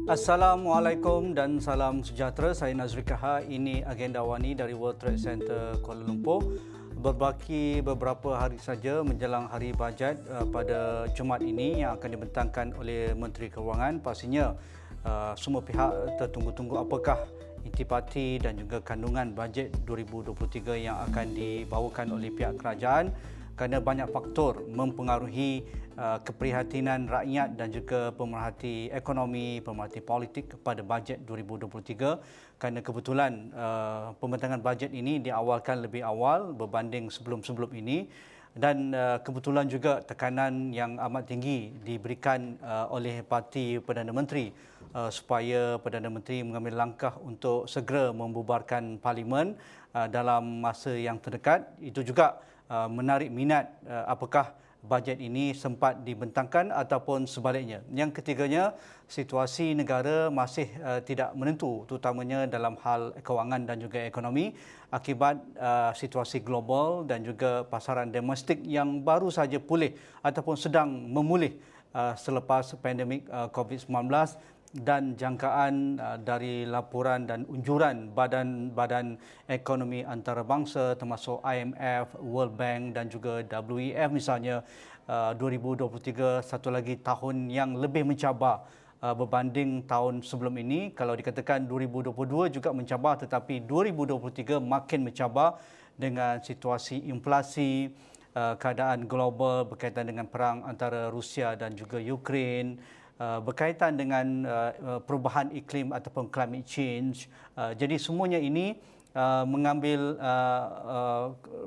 Assalamualaikum dan salam sejahtera. Saya Nazri Kaha. Ini Agenda Wani dari World Trade Center Kuala Lumpur. Berbaki beberapa hari saja menjelang hari bajet pada Jumaat ini yang akan dibentangkan oleh Menteri Kewangan. Pastinya semua pihak tertunggu-tunggu apakah intipati dan juga kandungan bajet 2023 yang akan dibawakan oleh pihak kerajaan, kerana banyak faktor mempengaruhi keprihatinan rakyat dan juga pemerhati ekonomi, pemerhati politik kepada bajet 2023, kerana kebetulan pembentangan bajet ini diawalkan lebih awal berbanding sebelum-sebelum ini, dan kebetulan juga tekanan yang amat tinggi diberikan oleh parti Perdana Menteri supaya Perdana Menteri mengambil langkah untuk segera membubarkan parlimen dalam masa yang terdekat. Itu juga menarik minat apakah bajet ini sempat dibentangkan ataupun sebaliknya. Yang ketiganya, situasi negara masih tidak menentu, terutamanya dalam hal kewangan dan juga ekonomi akibat situasi global dan juga pasaran domestik yang baru saja pulih ataupun sedang memulih selepas pandemik COVID-19, dan jangkaan dari laporan dan unjuran badan-badan ekonomi antarabangsa termasuk IMF, World Bank dan juga WEF misalnya, 2023 satu lagi tahun yang lebih mencabar berbanding tahun sebelum ini. Kalau dikatakan 2022 juga mencabar, tetapi 2023 makin mencabar dengan situasi inflasi, keadaan global berkaitan dengan perang antara Rusia dan juga Ukraine, berkaitan dengan perubahan iklim ataupun climate change. Jadi semuanya ini mengambil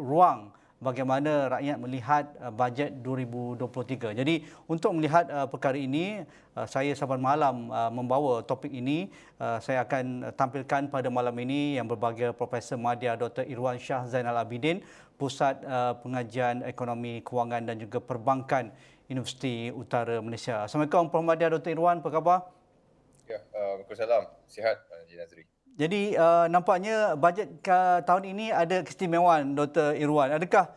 ruang bagaimana rakyat melihat bajet 2023. Jadi untuk melihat perkara ini, saya saban malam membawa topik ini. Saya akan tampilkan pada malam ini yang berbahagia Profesor Madya Dr. Irwan Shah Zainal Abidin, Pusat Pengajian Ekonomi Kewangan dan juga Perbankan Universiti Utara Malaysia. Assalamualaikum Prof. Madya Dr. Irwan, apa khabar? Ya, Waalaikumsalam. Sihat, Encik Nazri. Jadi nampaknya bajet tahun ini ada keistimewaan Dr. Irwan. Adakah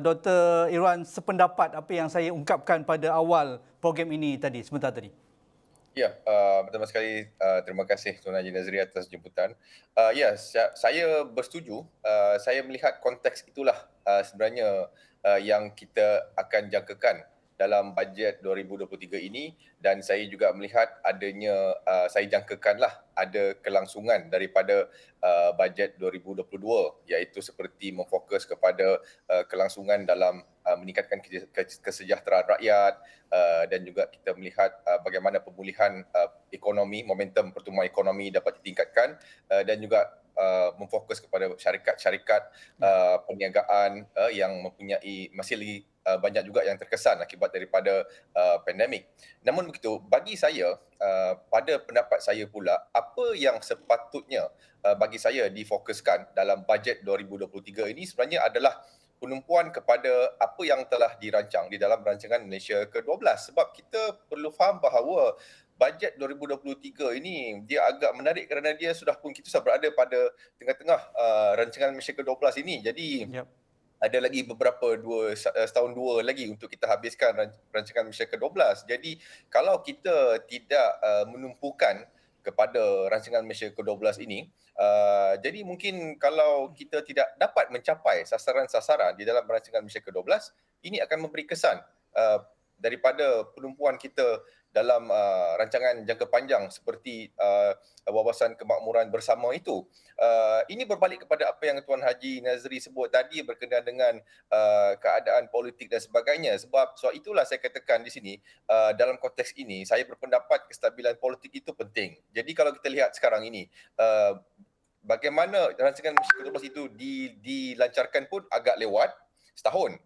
Dr. Irwan sependapat apa yang saya ungkapkan pada awal program ini tadi, sebentar tadi? Ya, pertama sekali terima kasih Tuan Haji Nazri atas jemputan. Ya, saya bersetuju. Saya melihat konteks itulah sebenarnya yang kita akan jangkakan dalam bajet 2023 ini, dan saya juga melihat adanya, saya jangkakanlah ada kelangsungan daripada bajet 2022, iaitu seperti memfokus kepada kelangsungan dalam meningkatkan kesejahteraan rakyat, dan juga kita melihat bagaimana pemulihan ekonomi, momentum pertumbuhan ekonomi dapat ditingkatkan, dan juga memfokus kepada syarikat-syarikat perniagaan yang mempunyai masih lagi banyak juga yang terkesan akibat daripada pandemik. Namun begitu, bagi saya, pada pendapat saya pula, apa yang sepatutnya bagi saya difokuskan dalam bajet 2023 ini sebenarnya adalah penumpuan kepada apa yang telah dirancang di dalam rancangan Malaysia ke-12. Sebab kita perlu faham bahawa bajet 2023 ini dia agak menarik kerana dia sudah pun kita sudah berada pada tengah-tengah rancangan Malaysia ke-12 ini. Jadi ada lagi beberapa setahun dua lagi untuk kita habiskan rancangan Malaysia ke-12. Jadi kalau kita tidak menumpukan kepada rancangan Malaysia ke-12 ini, jadi mungkin kalau kita tidak dapat mencapai sasaran-sasaran di dalam rancangan Malaysia ke-12, ini akan memberi kesan daripada penumpuan kita dalam rancangan jangka panjang seperti wawasan kemakmuran bersama itu. Ini berbalik kepada apa yang Tuan Haji Nazri sebut tadi berkenaan dengan keadaan politik dan sebagainya. Sebab itulah saya katakan di sini, dalam konteks ini saya berpendapat kestabilan politik itu penting. Jadi kalau kita lihat sekarang ini, bagaimana rancangan Malaysia ke-12 itu dilancarkan pun agak lewat setahun,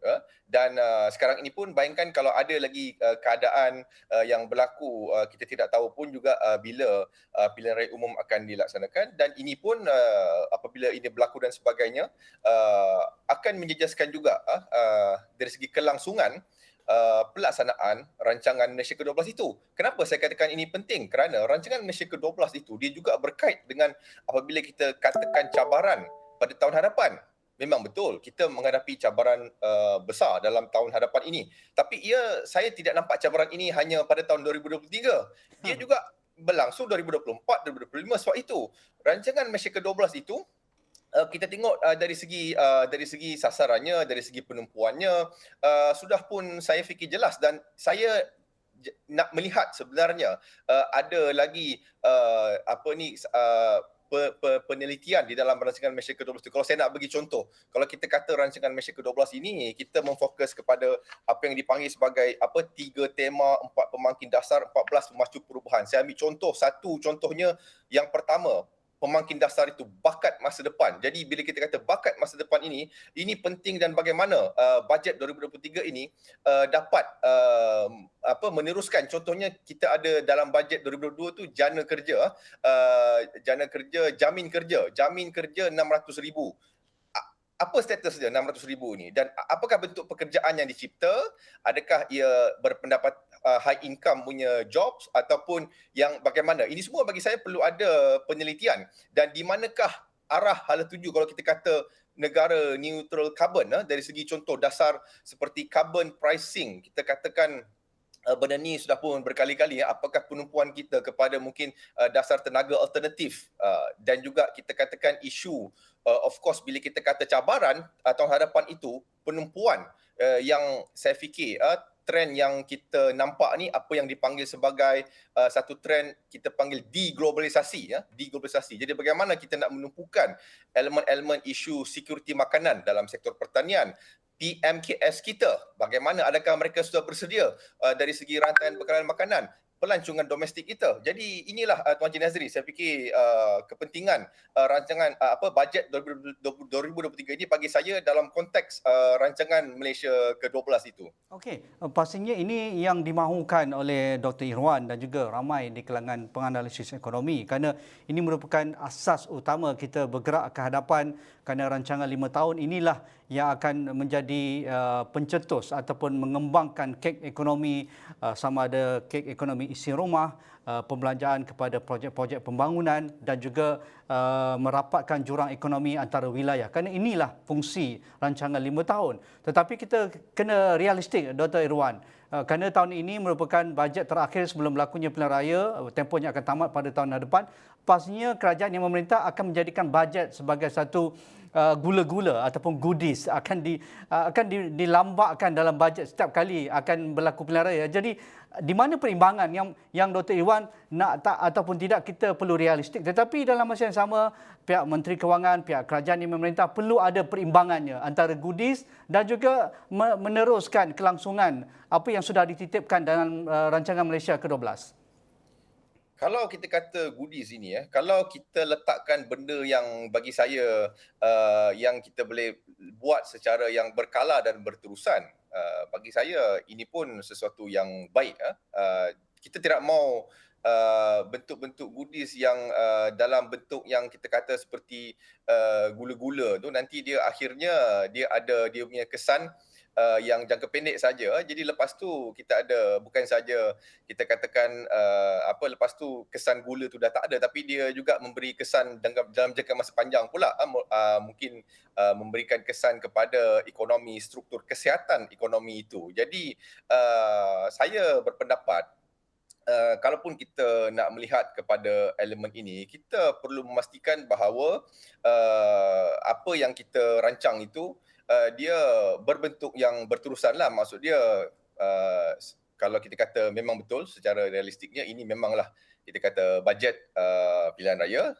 dan sekarang ini pun bayangkan kalau ada lagi keadaan yang berlaku, kita tidak tahu pun juga bila pilihan raya umum akan dilaksanakan, dan ini pun apabila ini berlaku dan sebagainya, akan menjejaskan juga dari segi kelangsungan pelaksanaan rancangan Malaysia ke-12 itu. Kenapa saya katakan ini penting? Kerana rancangan Malaysia ke-12 itu dia juga berkait dengan apabila kita katakan cabaran pada tahun hadapan. Memang betul kita menghadapi cabaran besar dalam tahun hadapan ini. Tapi saya tidak nampak cabaran ini hanya pada tahun 2023. Dia juga berlangsung 2024, 2025. Sebab itu rancangan Malaysia ke-12 itu kita tengok dari segi sasarannya, dari segi penumpuannya, sudah pun saya fikir jelas, dan saya nak melihat sebenarnya ada lagi penelitian di dalam rancangan Malaysia ke-12 itu. Kalau saya nak bagi contoh, kalau kita kata rancangan Malaysia ke-12 ini, kita memfokus kepada apa yang dipanggil sebagai 3 tema, 4 pemangkin dasar, 14 pemacu perubahan. Saya ambil contohnya yang pertama, pemangkin dasar itu bakat masa depan. Jadi bila kita kata bakat masa depan ini penting, dan bagaimana bajet 2023 ini dapat meneruskan. Contohnya kita ada dalam bajet 2022 tu jana kerja, jamin kerja 600,000. Apa status dia 600,000 ni, dan apakah bentuk pekerjaan yang dicipta? Adakah ia berpendapat high income punya jobs, ataupun yang bagaimana? Ini semua bagi saya perlu ada penelitian, dan di manakah arah hala tuju kalau kita kata negara neutral carbon, dari segi contoh dasar seperti carbon pricing. Kita katakan benda ni sudah pun berkali-kali, apakah penumpuan kita kepada mungkin dasar tenaga alternatif, dan juga kita katakan isu of course bila kita kata cabaran tahun hadapan itu penumpuan, yang saya fikir trend yang kita nampak ni apa yang dipanggil sebagai satu trend kita panggil deglobalisasi. Jadi bagaimana kita nak menumpukan elemen-elemen isu security makanan dalam sektor pertanian. PMKS kita, bagaimana, adakah mereka sudah bersedia dari segi rantaian bekalan makanan, pelancongan domestik kita. Jadi inilah Tuan Haji Nazri, saya fikir kepentingan rancangan bajet 2023 ini bagi saya dalam konteks rancangan Malaysia ke-12 itu. Okey, pastinya ini yang dimahukan oleh Dr. Irwan dan juga ramai di kalangan penganalisis ekonomi, kerana ini merupakan asas utama kita bergerak ke hadapan, kerana rancangan 5 tahun inilah yang akan menjadi pencetus ataupun mengembangkan kek ekonomi, sama ada kek ekonomi isi rumah, pembelanjaan kepada projek-projek pembangunan, dan juga merapatkan jurang ekonomi antara wilayah. Kerana inilah fungsi rancangan 5 tahun. Tetapi kita kena realistik, Dr. Irwan. Kerana tahun ini merupakan bajet terakhir sebelum berlakunya pilihan raya, tempohnya akan tamat pada tahun depan. Pastinya kerajaan yang memerintah akan menjadikan bajet sebagai satu gula-gula ataupun goodies, akan dilambakkan dalam bajet setiap kali akan berlaku pilihan raya. Jadi di mana perimbangan yang Dr. Irwan nak tak ataupun tidak, kita perlu realistik. Tetapi dalam masa yang sama, pihak Menteri Kewangan, pihak kerajaan yang memerintah perlu ada perimbangannya antara goodies dan juga meneruskan kelangsungan apa yang sudah dititipkan dalam rancangan Malaysia ke-12. Kalau kita kata goodies ini, kalau kita letakkan benda yang bagi saya yang kita boleh buat secara yang berkala dan berterusan, bagi saya ini pun sesuatu yang baik. Kita tidak mahu bentuk-bentuk goodies yang dalam bentuk yang kita kata seperti gula-gula tu, nanti dia akhirnya dia ada dia punya kesan yang jangka pendek saja. Jadi lepas tu kita ada, bukan saja kita katakan lepas tu kesan gula tu dah tak ada, tapi dia juga memberi kesan dalam jangka masa panjang pula, mungkin memberikan kesan kepada ekonomi, struktur kesihatan ekonomi itu. Jadi saya berpendapat kalaupun kita nak melihat kepada elemen ini, kita perlu memastikan bahawa apa yang kita rancang itu dia berbentuk yang berterusan lah. Maksud dia kalau kita kata memang betul secara realistiknya ini memanglah kita kata bajet pilihan raya,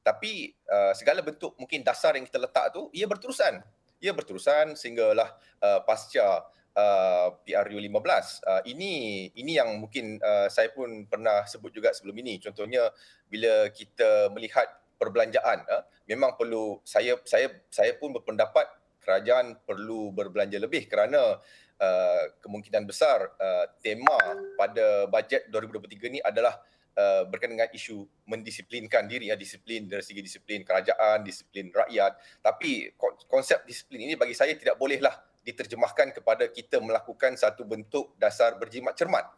tapi segala bentuk mungkin dasar yang kita letak tu ia berterusan sehinggalah pasca PRU 15. Ini yang mungkin saya pun pernah sebut juga sebelum ini. Contohnya bila kita melihat perbelanjaan, memang perlu, saya pun berpendapat kerajaan perlu berbelanja lebih, kerana kemungkinan besar tema pada bajet 2023 ni adalah berkaitan dengan isu mendisiplinkan diri, disiplin dari segi disiplin kerajaan, disiplin rakyat. Tapi konsep disiplin ini bagi saya tidak bolehlah diterjemahkan kepada kita melakukan satu bentuk dasar berjimat cermat.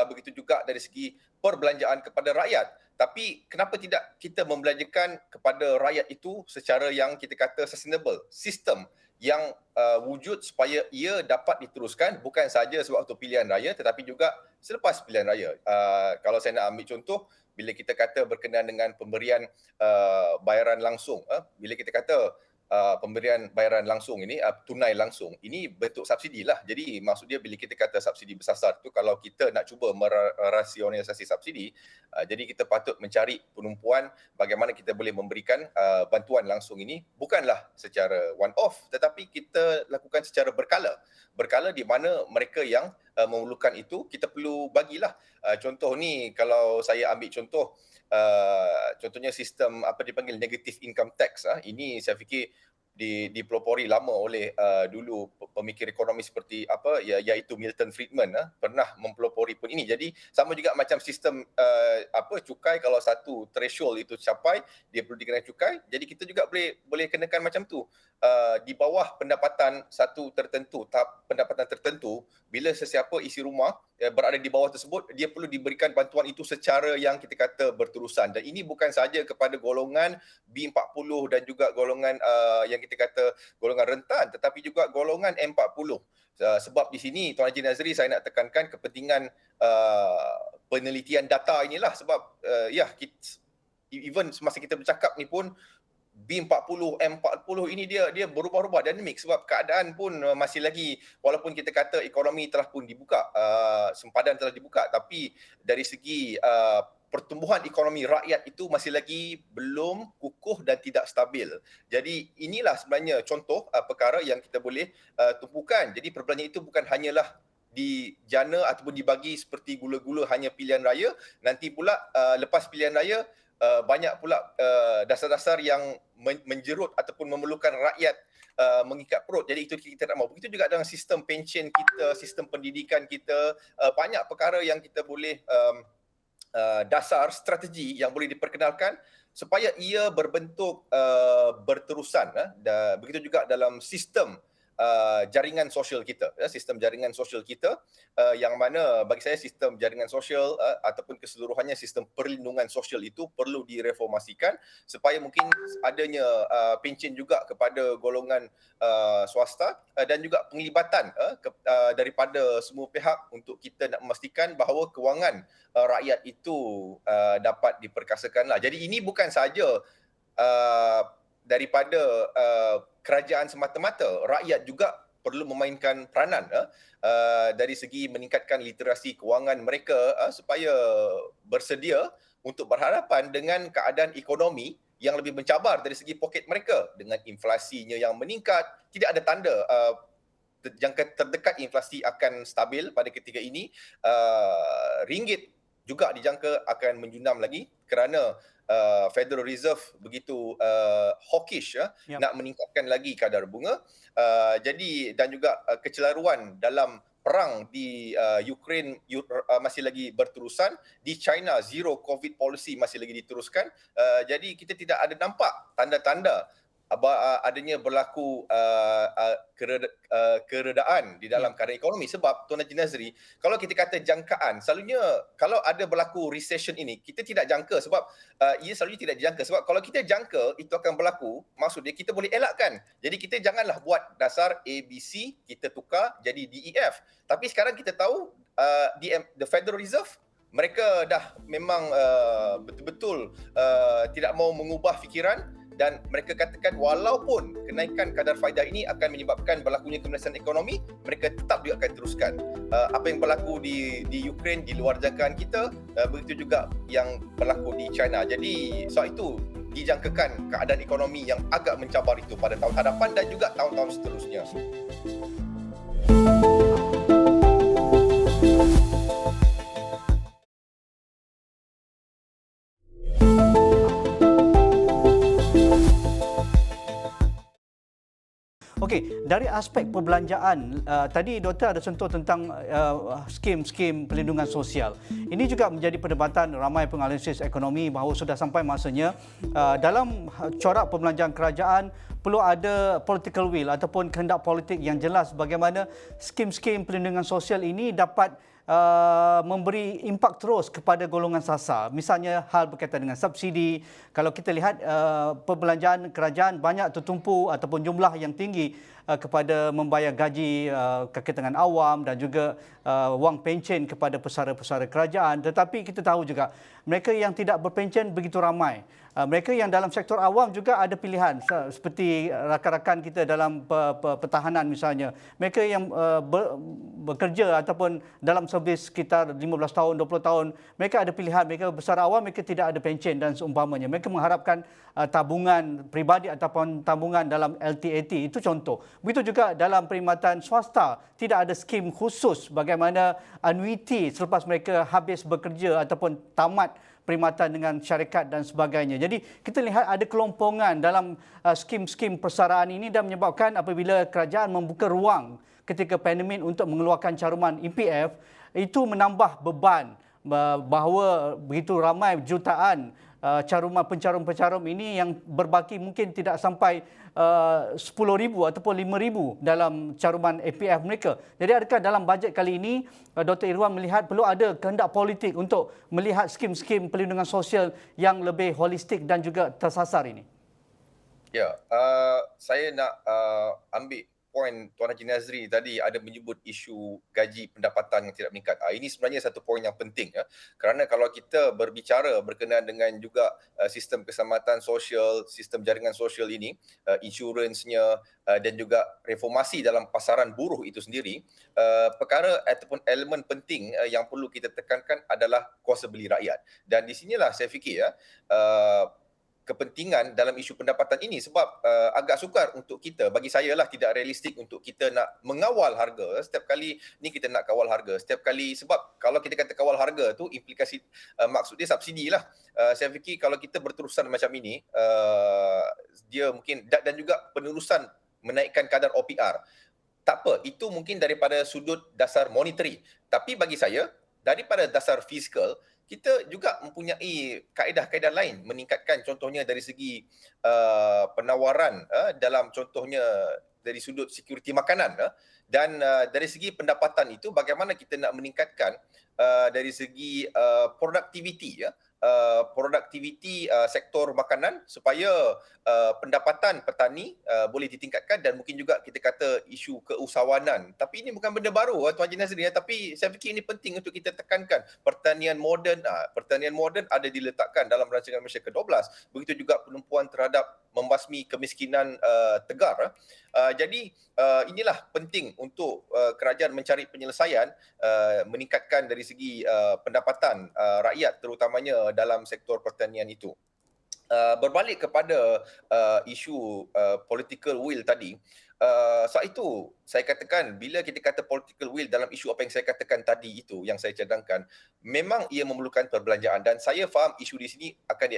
Begitu juga dari segi perbelanjaan kepada rakyat. Tapi kenapa tidak kita membelanjakan kepada rakyat itu secara yang kita kata sustainable, sistem yang wujud supaya ia dapat diteruskan bukan saja sewaktu pilihan raya tetapi juga selepas pilihan raya. Kalau saya nak ambil contoh, bila kita kata berkenaan dengan pemberian bayaran langsung, bila kita kata pemberian bayaran langsung ini, tunai langsung, ini bentuk subsidi lah. Jadi maksud dia bila kita kata subsidi bersasar tu, kalau kita nak cuba merasionalisasi subsidi, jadi kita patut mencari penumpuan bagaimana kita boleh memberikan bantuan langsung ini bukanlah secara one off tetapi kita lakukan secara berkala. Berkala di mana mereka yang memerlukan itu kita perlu bagilah. Contoh ni kalau saya ambil contoh, contohnya sistem apa dipanggil negative income tax, ini saya fikir dipelopori lama oleh dulu pemikir ekonomi seperti apa iaitu Milton Friedman pernah mempelopori pun ini. Jadi sama juga macam sistem cukai, kalau satu threshold itu capai dia perlu dikenakan cukai. Jadi kita juga boleh kenakan macam tu. Di bawah pendapatan satu tertentu, tahap pendapatan tertentu, bila sesiapa isi rumah berada di bawah tersebut, dia perlu diberikan bantuan itu secara yang kita kata berterusan. Dan ini bukan sahaja kepada golongan B40 dan juga golongan yang kita kata golongan rentan, tetapi juga golongan M40. Sebab di sini Tuan Haji Nazri, saya nak tekankan kepentingan penelitian data inilah. Sebab even semasa kita bercakap ni pun B40, M40 ini dia berubah-ubah dinamik sebab keadaan pun masih lagi, walaupun kita kata ekonomi telah pun dibuka, sempadan telah dibuka, tapi dari segi pertumbuhan ekonomi rakyat itu masih lagi belum kukuh dan tidak stabil. Jadi inilah sebenarnya contoh perkara yang kita boleh tumpukan. Jadi perbelanjaan itu bukan hanyalah dijana ataupun dibagi seperti gula-gula hanya pilihan raya, nanti pula lepas pilihan raya banyak pula dasar-dasar yang menjerut ataupun memerlukan rakyat mengikat perut. Jadi itu kita tak mahu. Begitu juga dengan sistem pensyen kita, sistem pendidikan kita, banyak perkara yang kita boleh dasar strategi yang boleh diperkenalkan supaya ia berbentuk berterusan. Begitu juga dalam sistem jaringan sosial kita, sistem jaringan sosial kita, yang mana bagi saya sistem jaringan sosial ataupun keseluruhannya sistem perlindungan sosial itu perlu direformasikan supaya mungkin adanya pencen juga kepada golongan swasta dan juga penglibatan daripada semua pihak untuk kita nak memastikan bahawa kewangan rakyat itu dapat diperkasakanlah. Jadi ini bukan sahaja daripada kerajaan semata-mata, rakyat juga perlu memainkan peranan dari segi meningkatkan literasi kewangan mereka supaya bersedia untuk berhadapan dengan keadaan ekonomi yang lebih mencabar dari segi poket mereka. Dengan inflasinya yang meningkat, tidak ada tanda jangka terdekat inflasi akan stabil pada ketika ini. Ringgit juga dijangka akan menjunam lagi kerana Federal Reserve begitu hawkish nak meningkatkan lagi kadar bunga. Jadi dan juga kecelaruan dalam perang di Ukraine masih lagi berterusan. Di China zero COVID policy masih lagi diteruskan. Jadi kita tidak ada nampak tanda-tanda adanya berlaku keredaan di dalam keadaan ekonomi. Sebab Tuan Haji Nazri, kalau kita kata jangkaan, selalunya kalau ada berlaku recession ini, kita tidak jangka sebab ia selalunya tidak dijangka. Sebab kalau kita jangka itu akan berlaku, maksud dia kita boleh elakkan. Jadi kita janganlah buat dasar ABC, kita tukar jadi DEF. Tapi sekarang kita tahu the Federal Reserve, mereka dah memang betul-betul tidak mahu mengubah fikiran. Dan mereka katakan walaupun kenaikan kadar faedah ini akan menyebabkan berlakunya kemerasan ekonomi, mereka tetap juga akan teruskan. Apa yang berlaku di Ukraine di luar jangkaan kita, begitu juga yang berlaku di China. Jadi sebab itu dijangkakan keadaan ekonomi yang agak mencabar itu pada tahun hadapan dan juga tahun-tahun seterusnya. Okey, dari aspek perbelanjaan, tadi doktor ada sentuh tentang skim-skim perlindungan sosial. Ini juga menjadi perdebatan ramai penganalisis ekonomi bahawa sudah sampai masanya dalam corak perbelanjaan kerajaan perlu ada political will ataupun kehendak politik yang jelas bagaimana skim-skim perlindungan sosial ini dapat memberi impak terus kepada golongan sasar. Misalnya hal berkaitan dengan subsidi. Kalau kita lihat perbelanjaan kerajaan banyak tertumpu ataupun jumlah yang tinggi kepada membayar gaji kekitangan awam dan juga wang pencen kepada pesara-pesara kerajaan. Tetapi kita tahu juga mereka yang tidak berpencen begitu ramai. Mereka yang dalam sektor awam juga ada pilihan seperti rakan-rakan kita dalam pertahanan misalnya. Mereka yang bekerja ataupun dalam servis sekitar 15 tahun, 20 tahun, mereka ada pilihan. Mereka besar awam, mereka tidak ada pencen dan seumpamanya. Mereka mengharapkan tabungan peribadi ataupun tabungan dalam LTAT. Itu contoh. Begitu juga dalam perkhidmatan swasta, tidak ada skim khusus bagaimana annuiti selepas mereka habis bekerja ataupun tamat perkhidmatan dengan syarikat dan sebagainya. Jadi kita lihat ada kelompongan dalam skim-skim persaraan ini dan menyebabkan apabila kerajaan membuka ruang ketika pandemik untuk mengeluarkan caruman EPF, itu menambah beban bahawa begitu ramai jutaan pencarum-pencarum ini yang berbaki mungkin tidak sampai 10,000 ataupun 5,000 dalam caruman APF mereka. Jadi adakah dalam bajet kali ini Dr. Irwan melihat perlu ada kehendak politik untuk melihat skim-skim perlindungan sosial yang lebih holistik dan juga tersasar ini? Ya, saya nak ambil poin Tuan Haji Nazri tadi ada menyebut isu gaji pendapatan yang tidak meningkat. Ini sebenarnya satu poin yang penting, ya. Kerana kalau kita berbicara berkenaan dengan juga sistem keselamatan sosial, sistem jaringan sosial ini, insuransnya dan juga reformasi dalam pasaran buruh itu sendiri, perkara ataupun elemen penting yang perlu kita tekankan adalah kuasa beli rakyat. Dan di sinilah saya fikir, ya, kepentingan dalam isu pendapatan ini sebab agak sukar untuk kita, bagi saya lah tidak realistik untuk kita nak mengawal harga. Setiap kali ni kita nak kawal harga. Setiap kali, sebab kalau kita kata kawal harga tu implikasi maksud dia subsidi lah. Saya fikir kalau kita berterusan macam ini, dia mungkin dan juga penerusan menaikkan kadar OPR. Tak apa, itu mungkin daripada sudut dasar monetary. Tapi bagi saya, daripada dasar fiskal, kita juga mempunyai kaedah-kaedah lain meningkatkan, contohnya dari segi penawaran dalam contohnya dari sudut security makanan, dan dari segi pendapatan itu bagaimana kita nak meningkatkan dari segi produktiviti, produktiviti sektor makanan supaya pendapatan petani boleh ditingkatkan, dan mungkin juga kita kata isu keusahawanan. Tapi ini bukan benda baru, Tuan Haji Nazri, tapi saya fikir ini penting untuk kita tekankan. Pertanian moden ada diletakkan dalam rancangan Malaysia ke-12. Begitu juga penumpuan terhadap membasmi kemiskinan tegar. Jadi inilah penting untuk kerajaan mencari penyelesaian, meningkatkan dari segi pendapatan rakyat terutamanya dalam sektor pertanian itu. Berbalik kepada isu political will tadi, saat itu saya katakan bila kita kata political will dalam isu apa yang saya katakan tadi itu, yang saya cadangkan, memang ia memerlukan perbelanjaan, dan saya faham isu di sini akan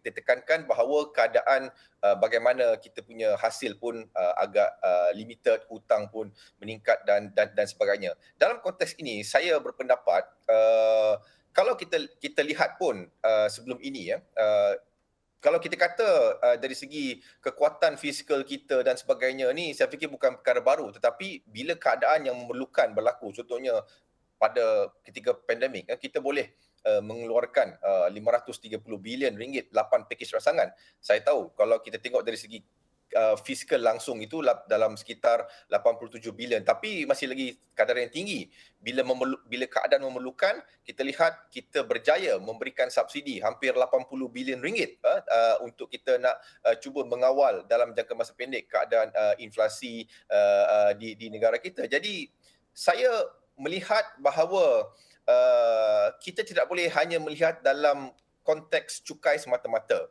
ditekankan bahawa keadaan bagaimana kita punya hasil pun agak limited, hutang pun meningkat dan sebagainya. Dalam konteks ini saya berpendapat kalau kita lihat pun sebelum ini, kalau kita kata dari segi kekuatan fizikal kita dan sebagainya ni, saya fikir bukan perkara baru, tetapi bila keadaan yang memerlukan berlaku, contohnya pada ketika pandemik, kita boleh mengeluarkan 530 bilion ringgit 8 pakej rangsangan. Saya tahu kalau kita tengok dari segi fiskal langsung itu dalam sekitar 87 bilion, tapi masih lagi kadar yang tinggi. Bila keadaan memerlukan, kita lihat kita berjaya memberikan subsidi hampir 80 bilion ringgit untuk kita nak cuba mengawal dalam jangka masa pendek keadaan inflasi di negara kita. Jadi saya melihat bahawa kita tidak boleh hanya melihat dalam konteks cukai semata-mata.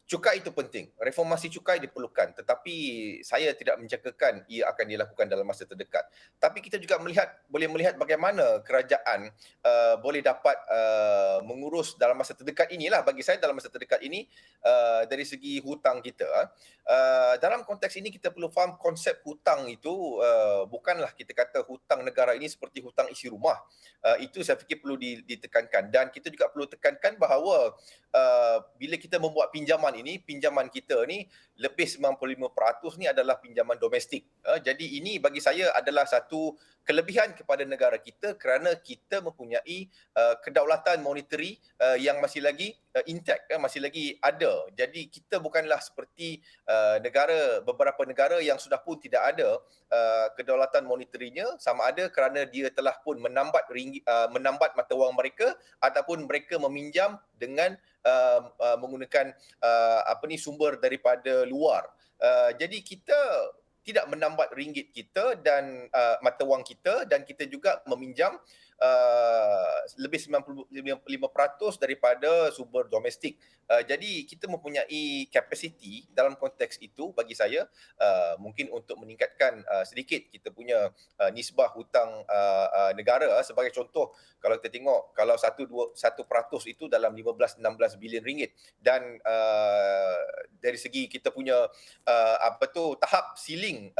Cukai itu penting, reformasi cukai diperlukan, tetapi saya tidak menjangkakan ia akan dilakukan dalam masa terdekat. Tapi kita juga boleh melihat bagaimana kerajaan boleh dapat mengurus dalam masa terdekat inilah, bagi saya dalam masa terdekat ini, dari segi hutang kita. Dalam konteks ini kita perlu faham konsep hutang itu bukanlah kita kata hutang negara ini seperti hutang isi rumah. Itu saya fikir perlu ditekankan, dan kita juga perlu tekankan bahawa bila kita membuat pinjaman kita ni lebih 95% ni adalah pinjaman domestik. Jadi ini bagi saya adalah satu kelebihan kepada negara kita kerana kita mempunyai kedaulatan monetary yang masih lagi intact, masih lagi ada. Jadi kita bukanlah seperti beberapa negara yang sudah pun tidak ada kedaulatan monetarinya, sama ada kerana dia telah pun menambat mata wang mereka ataupun mereka meminjam dengan menggunakan sumber daripada luar. Jadi kita tidak menambat ringgit kita dan mata wang kita, dan kita juga meminjam lebih 95% daripada sumber domestik. Jadi kita mempunyai kapasiti dalam konteks itu bagi saya mungkin untuk meningkatkan sedikit kita punya nisbah hutang negara. Sebagai contoh, kalau kita tengok kalau 1% itu dalam 15-16 bilion ringgit, dan dari segi kita punya tahap ceiling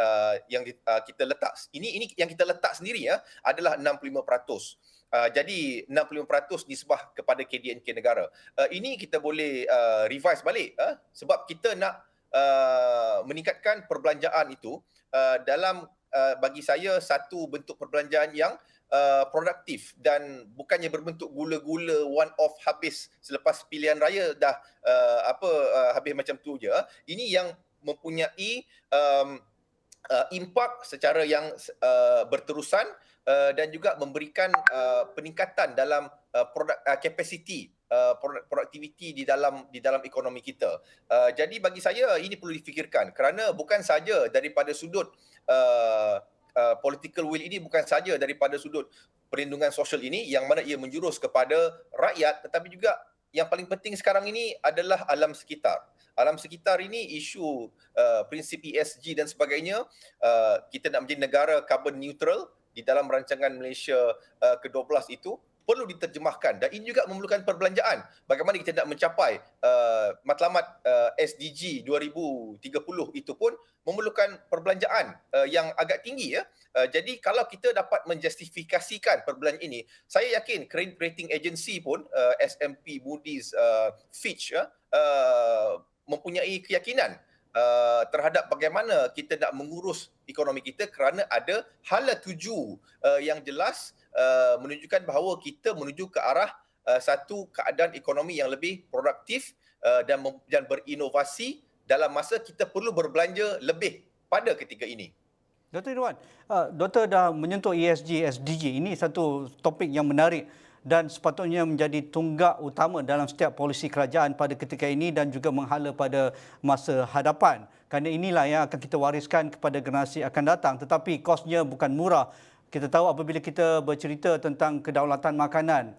yang kita letak, ini yang kita letak sendiri adalah 65%. Jadi 65% nisbah kepada KDNK negara. Ini kita boleh revise balik sebab kita nak meningkatkan perbelanjaan itu dalam bagi saya satu bentuk perbelanjaan yang produktif dan bukannya berbentuk gula-gula one off habis selepas pilihan raya dah habis macam tu je. Ini yang mempunyai impak secara yang berterusan dan juga memberikan peningkatan dalam kapasiti produktiviti di dalam ekonomi kita. Jadi bagi saya ini perlu difikirkan kerana bukan saja daripada sudut political will ini, bukan saja daripada sudut perlindungan sosial ini yang mana ia menjurus kepada rakyat, tetapi juga yang paling penting sekarang ini adalah alam sekitar. Alam sekitar ini isu prinsip ESG dan sebagainya. Kita nak menjadi negara carbon neutral di dalam rancangan Malaysia ke-12 itu perlu diterjemahkan, dan ini juga memerlukan perbelanjaan. Bagaimana kita nak mencapai matlamat SDG 2030 itu pun memerlukan perbelanjaan yang agak tinggi. Jadi kalau kita dapat menjustifikasikan perbelanjaan ini, saya yakin credit rating agency pun S&P, Moody's, Fitch mempunyai keyakinan terhadap bagaimana kita nak mengurus ekonomi kita kerana ada hala tuju yang jelas menunjukkan bahawa kita menuju ke arah satu keadaan ekonomi yang lebih produktif dan berinovasi dalam masa kita perlu berbelanja lebih pada ketika ini. Dr. Irwan, Doktor dah menyentuh ESG, SDG. Ini satu topik yang menarik dan sepatutnya menjadi tunggak utama dalam setiap polisi kerajaan pada ketika ini dan juga menghala pada masa hadapan. Kerana inilah yang akan kita wariskan kepada generasi akan datang. Tetapi kosnya bukan murah. Kita tahu apabila kita bercerita tentang kedaulatan makanan,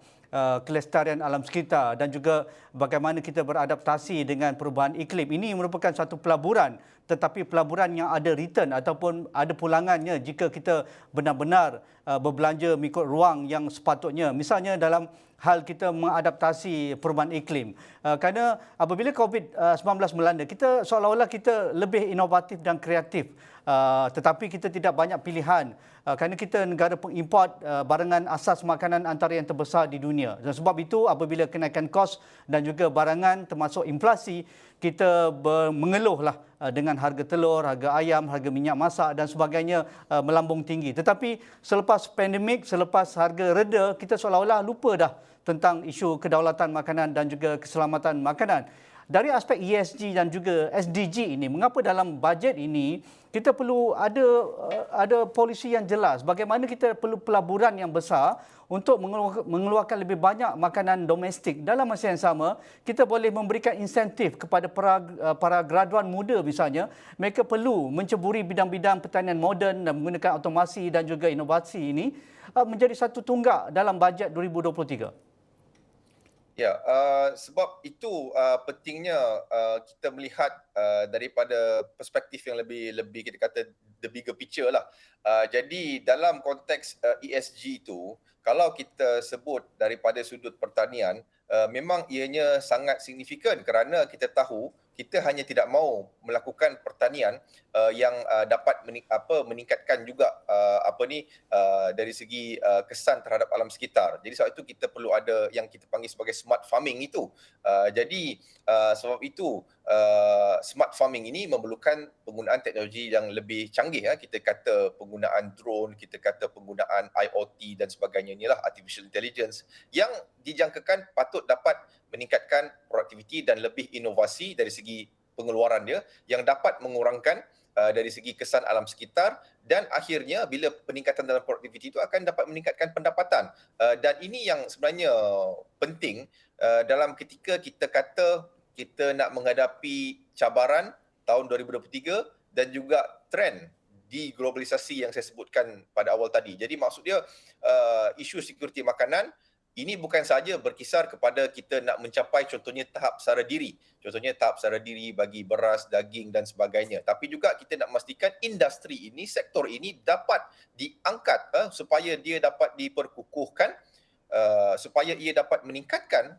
kelestarian alam sekitar dan juga bagaimana kita beradaptasi dengan perubahan iklim. Ini merupakan satu pelaburan, tetapi pelaburan yang ada return ataupun ada pulangannya jika kita benar-benar berbelanja mengikut ruang yang sepatutnya. Misalnya dalam hal kita mengadaptasi perubahan iklim. Kerana apabila COVID-19 melanda, kita seolah-olah kita lebih inovatif dan kreatif. Tetapi kita tidak banyak pilihan kerana kita negara pengimport barangan asas makanan antara yang terbesar di dunia. Dan sebab itu apabila kenaikan kos dan juga barangan termasuk inflasi, kita mengeluhlah dengan harga telur, harga ayam, harga minyak masak dan sebagainya melambung tinggi. Tetapi selepas pandemik, selepas harga reda, kita seolah-olah lupa dah tentang isu kedaulatan makanan dan juga keselamatan makanan. Dari aspek ESG dan juga SDG ini, mengapa dalam bajet ini kita perlu ada polisi yang jelas? Bagaimana kita perlu pelaburan yang besar untuk mengeluarkan lebih banyak makanan domestik. Dalam masa yang sama, kita boleh memberikan insentif kepada para graduan muda misalnya. Mereka perlu menceburi bidang-bidang pertanian moden dan menggunakan automasi dan juga inovasi ini menjadi satu tunggak dalam bajet 2023. Ya, sebab itu pentingnya kita melihat daripada perspektif yang lebih kita kata the bigger picture lah. Jadi dalam konteks ESG itu, kalau kita sebut daripada sudut pertanian, memang ianya sangat signifikan kerana kita tahu kita hanya tidak mahu melakukan pertanian yang dapat meningkatkan juga dari segi kesan terhadap alam sekitar. Jadi sebab itu kita perlu ada yang kita panggil sebagai smart farming itu. Sebab itu smart farming ini memerlukan penggunaan teknologi yang lebih canggih. Kita kata penggunaan drone, kita kata penggunaan IoT dan sebagainya, inilah artificial intelligence yang dijangkakan patut dapat meningkatkan produktiviti dan lebih inovasi dari segi pengeluaran dia yang dapat mengurangkan dari segi kesan alam sekitar dan akhirnya bila peningkatan dalam produktiviti itu akan dapat meningkatkan pendapatan. Dan ini yang sebenarnya penting dalam ketika kita kata kita nak menghadapi cabaran tahun 2023 dan juga trend di globalisasi yang saya sebutkan pada awal tadi. Jadi maksud dia isu sekuriti makanan ini bukan sahaja berkisar kepada kita nak mencapai contohnya tahap sara diri. Contohnya tahap sara diri bagi beras, daging dan sebagainya. Tapi juga kita nak memastikan industri ini, sektor ini dapat diangkat supaya dia dapat diperkukuhkan, supaya ia dapat meningkatkan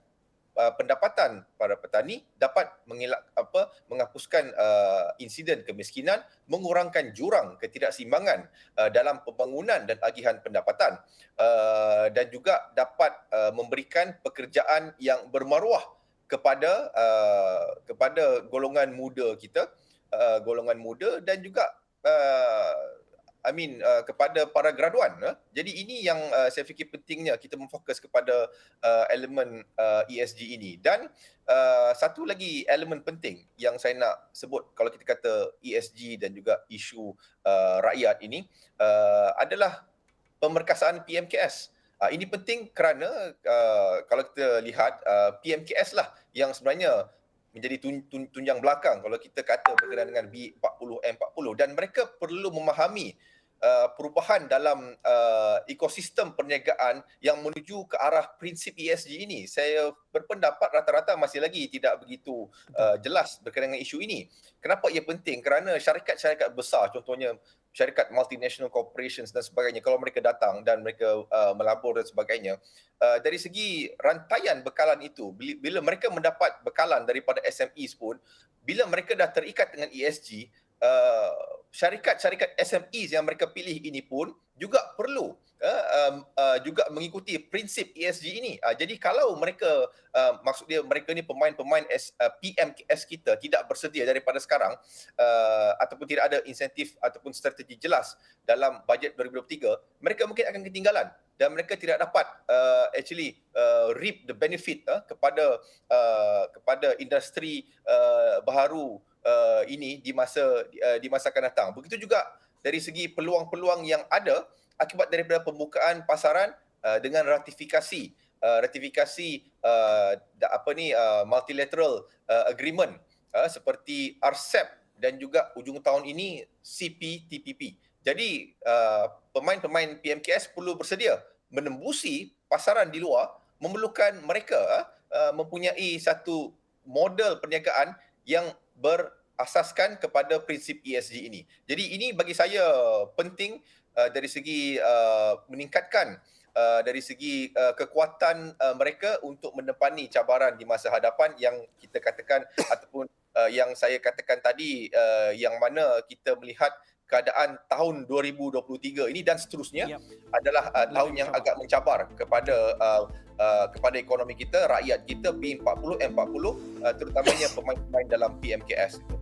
pendapatan para petani, dapat menghapuskan insiden kemiskinan, mengurangkan jurang ketidakseimbangan dalam pembangunan dan agihan pendapatan, dan juga dapat memberikan pekerjaan yang bermaruah kepada golongan muda kita, dan juga kepada para graduan. Jadi ini yang saya fikir pentingnya kita memfokus kepada elemen ESG ini. Dan satu lagi elemen penting yang saya nak sebut kalau kita kata ESG dan juga isu rakyat ini adalah pemerkasaan PMKS. Ini penting kerana kalau kita lihat PMKS lah yang sebenarnya menjadi tunjang belakang kalau kita kata berkenaan dengan B40, M40, dan mereka perlu memahami perubahan dalam ekosistem perniagaan yang menuju ke arah prinsip ESG ini. Saya berpendapat rata-rata masih lagi tidak begitu jelas berkenaan dengan isu ini. Kenapa ia penting? Kerana syarikat-syarikat besar, contohnya syarikat multinational corporations dan sebagainya, kalau mereka datang dan mereka melabur dan sebagainya, dari segi rantaian bekalan itu, bila mereka mendapat bekalan daripada SMEs pun, bila mereka dah terikat dengan ESG, syarikat-syarikat SMEs yang mereka pilih ini pun juga perlu juga mengikuti prinsip ESG ini. Jadi kalau mereka, maksud dia mereka ni pemain-pemain PMKS kita tidak bersedia daripada sekarang, ataupun tidak ada insentif ataupun strategi jelas dalam bajet 2023, mereka mungkin akan ketinggalan dan mereka tidak dapat reap the benefit kepada industri baharu ini di masa akan datang. Begitu juga dari segi peluang-peluang yang ada akibat daripada pembukaan pasaran dengan ratifikasi multilateral agreement seperti RCEP dan juga ujung tahun ini CPTPP. Jadi pemain-pemain PMKS perlu bersedia menembusi pasaran di luar, memerlukan mereka mempunyai satu model perniagaan yang berasaskan kepada prinsip ESG ini. Jadi ini bagi saya penting dari segi meningkatkan dari segi kekuatan mereka untuk menepani cabaran di masa hadapan yang kita katakan ataupun yang saya katakan tadi, yang mana kita melihat keadaan tahun 2023 ini dan seterusnya adalah tahun yang agak mencabar kepada ekonomi kita, rakyat kita, B40, M40, terutamanya pemain-pemain dalam PMKS itu.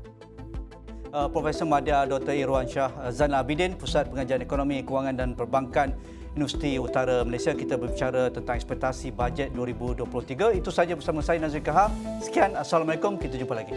Profesor Madya Dr. Irwansyah Zainal Abidin, Pusat Pengajian Ekonomi, Kewangan dan Perbankan Universiti Utara Malaysia. Kita berbicara tentang ekspektasi bajet 2023. Itu sahaja bersama saya Nazri Kahar. Sekian, Assalamualaikum. Kita jumpa lagi.